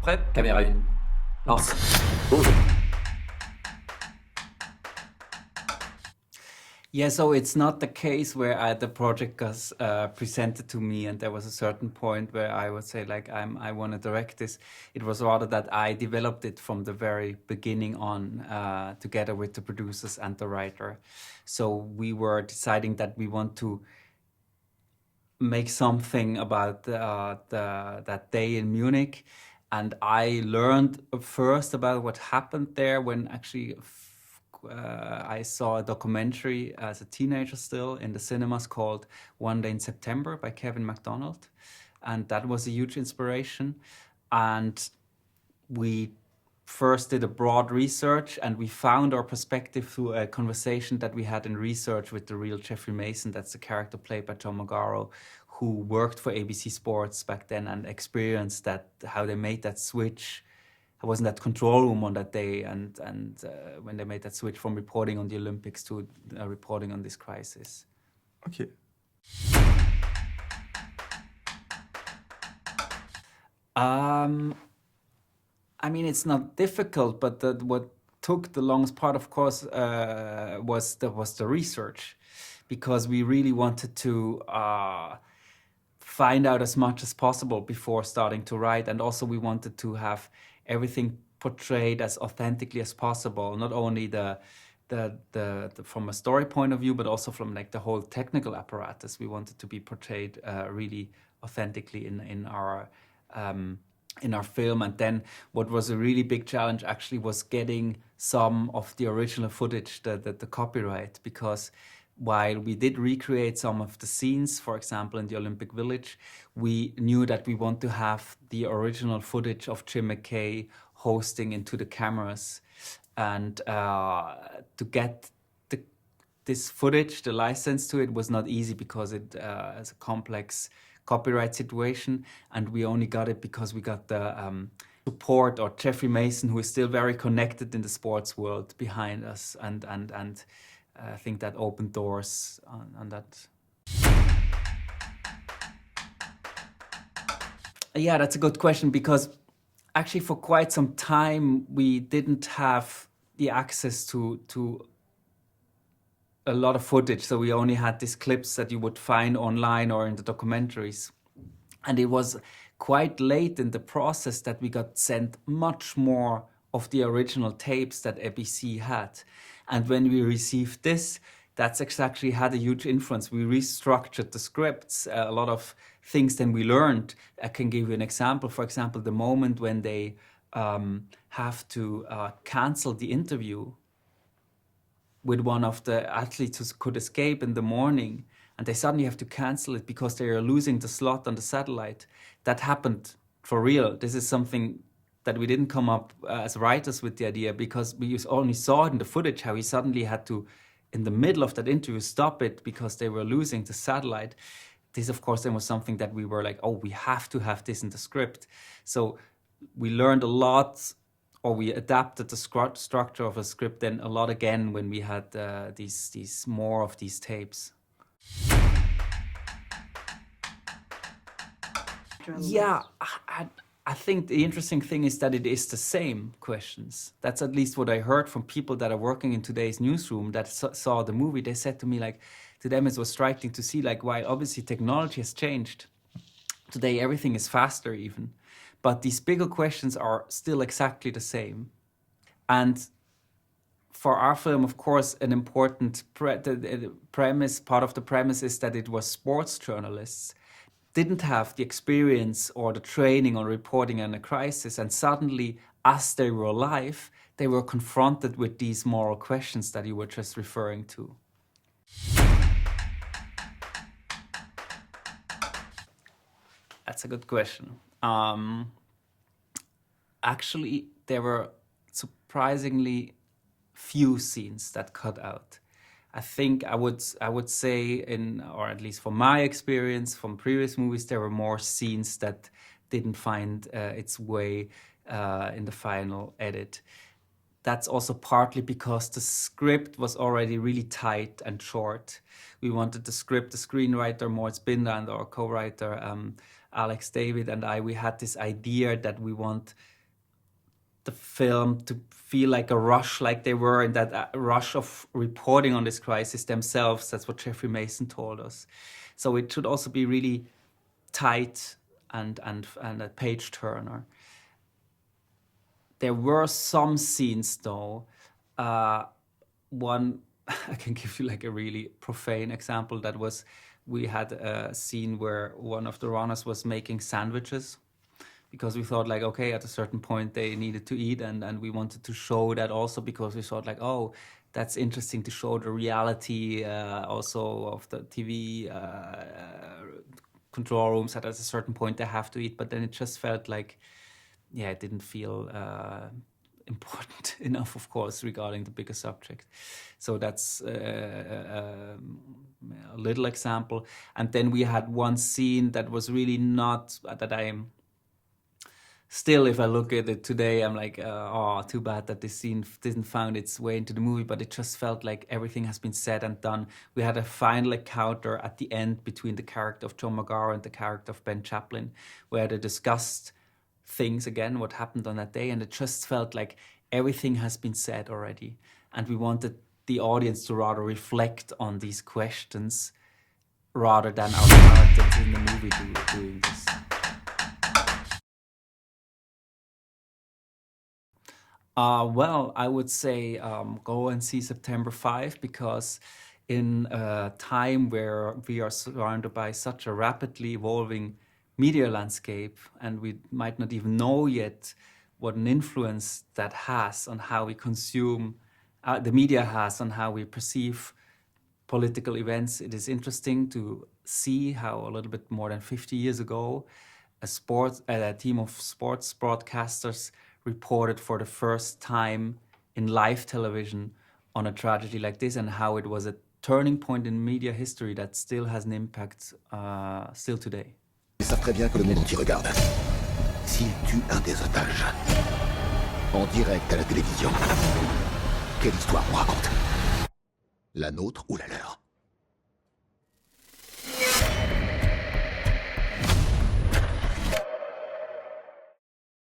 Prêt? Caméra 1. Lance. Yeah, so it's not the case where the project was presented to me and there was a certain point where I would say like I want to direct this. It was rather that I developed it from the very beginning on together with the producers and the writer. So we were deciding that we want to make something about that day in Munich. And I learned first about what happened there when actually I saw a documentary as a teenager still in the cinemas called One Day in September by Kevin MacDonald. And that was a huge inspiration. And we first did a broad research and we found our perspective through a conversation that we had in research with the real Jeffrey Mason. That's the character played by John Magaro, who worked for ABC Sports back then and experienced that, how they made that switch. I was in that control room on that day and when they made that switch from reporting on the Olympics to reporting on this crisis. Ok. I mean, it's not difficult, but what took the longest part, of course, was the research, because we really wanted to find out as much as possible before starting to write, and also we wanted to have everything portrayed as authentically as possible, not only the from a story point of view, but also from like the whole technical apparatus. We wanted to be portrayed really authentically in our film. And then what was a really big challenge actually was getting some of the original footage, the copyright, because while we did recreate some of the scenes, for example, in the Olympic Village, we knew that we want to have the original footage of Jim McKay hosting into the cameras. And to get this footage, the license to it, was not easy because it is a complex copyright situation, and we only got it because we got the support of Jeffrey Mason, who is still very connected in the sports world, behind us, and I think that opened doors on that. Yeah, that's a good question, because actually for quite some time we didn't have the access to a lot of footage, so we only had these clips that you would find online or in the documentaries. And it was quite late in the process that we got sent much more of the original tapes that ABC had. And when we received this, that's actually had a huge influence. We restructured the scripts, a lot of things then we learned. I can give you an example. For example, the moment when they have to cancel the interview with one of the athletes who could escape in the morning, and they suddenly have to cancel it because they are losing the slot on the satellite. That happened for real. This is something that we didn't come up as writers with the idea, because we only saw it in the footage, how he suddenly had to, in the middle of that interview, stop it because they were losing the satellite. This, of course, then was something that we were like, oh, we have to have this in the script. So we learned a lot, or we adapted the structure of a script then a lot again when we had these more of these tapes. Yeah, I think the interesting thing is that it is the same questions. That's at least what I heard from people that are working in today's newsroom that saw the movie. They said to me, like, to them it was striking to see, like, while obviously technology has changed, today everything is faster even, but these bigger questions are still exactly the same. And for our film, of course, an important premise, part of the premise is that it was sports journalists, didn't have the experience or the training on reporting on a crisis, and suddenly, as they were alive, they were confronted with these moral questions that you were just referring to. That's a good question. Actually, there were surprisingly few scenes that cut out. I think I would say, or at least from my experience from previous movies, there were more scenes that didn't find its way in the final edit. That's also partly because the script was already really tight and short. We wanted the screenwriter, Moritz Binder, and our co-writer, Alex, David, and I, we had this idea that we want the film to feel like a rush, like they were in that rush of reporting on this crisis themselves. That's what Jeffrey Mason told us. So it should also be really tight and a page turner. There were some scenes though. One, I can give you like a really profane example. That was, we had a scene where one of the runners was making sandwiches, because we thought like, okay, at a certain point they needed to eat, and we wanted to show that also, because we thought like, oh, that's interesting to show the reality also of the TV control rooms, that at a certain point they have to eat. But then it just felt like, yeah, it didn't feel important enough, of course, regarding the bigger subject. So that's a little example. And then we had one scene that was really not, that I'm still, if I look at it today, I'm like, oh, too bad that this scene didn't find its way into the movie, but it just felt like everything has been said and done. We had a final encounter at the end between the character of John McGarr and the character of Ben Chaplin, where they discussed things again, what happened on that day, and it just felt like everything has been said already. And we wanted the audience to rather reflect on these questions rather than our characters in the movie doing this. Well, I would say go and see September 5, because in a time where we are surrounded by such a rapidly evolving media landscape, and we might not even know yet what an influence that has on how we consume, the media has on how we perceive political events, it is interesting to see how a little bit more than 50 years ago, a team of sports broadcasters reported for the first time in live television on a tragedy like this, and how it was a turning point in media history that still has an impact still today. Ils savent très bien que le monde entier regarde. S'ils tuent un des otages, en direct à la télévision, quelle histoire on raconte? La nôtre ou la leur?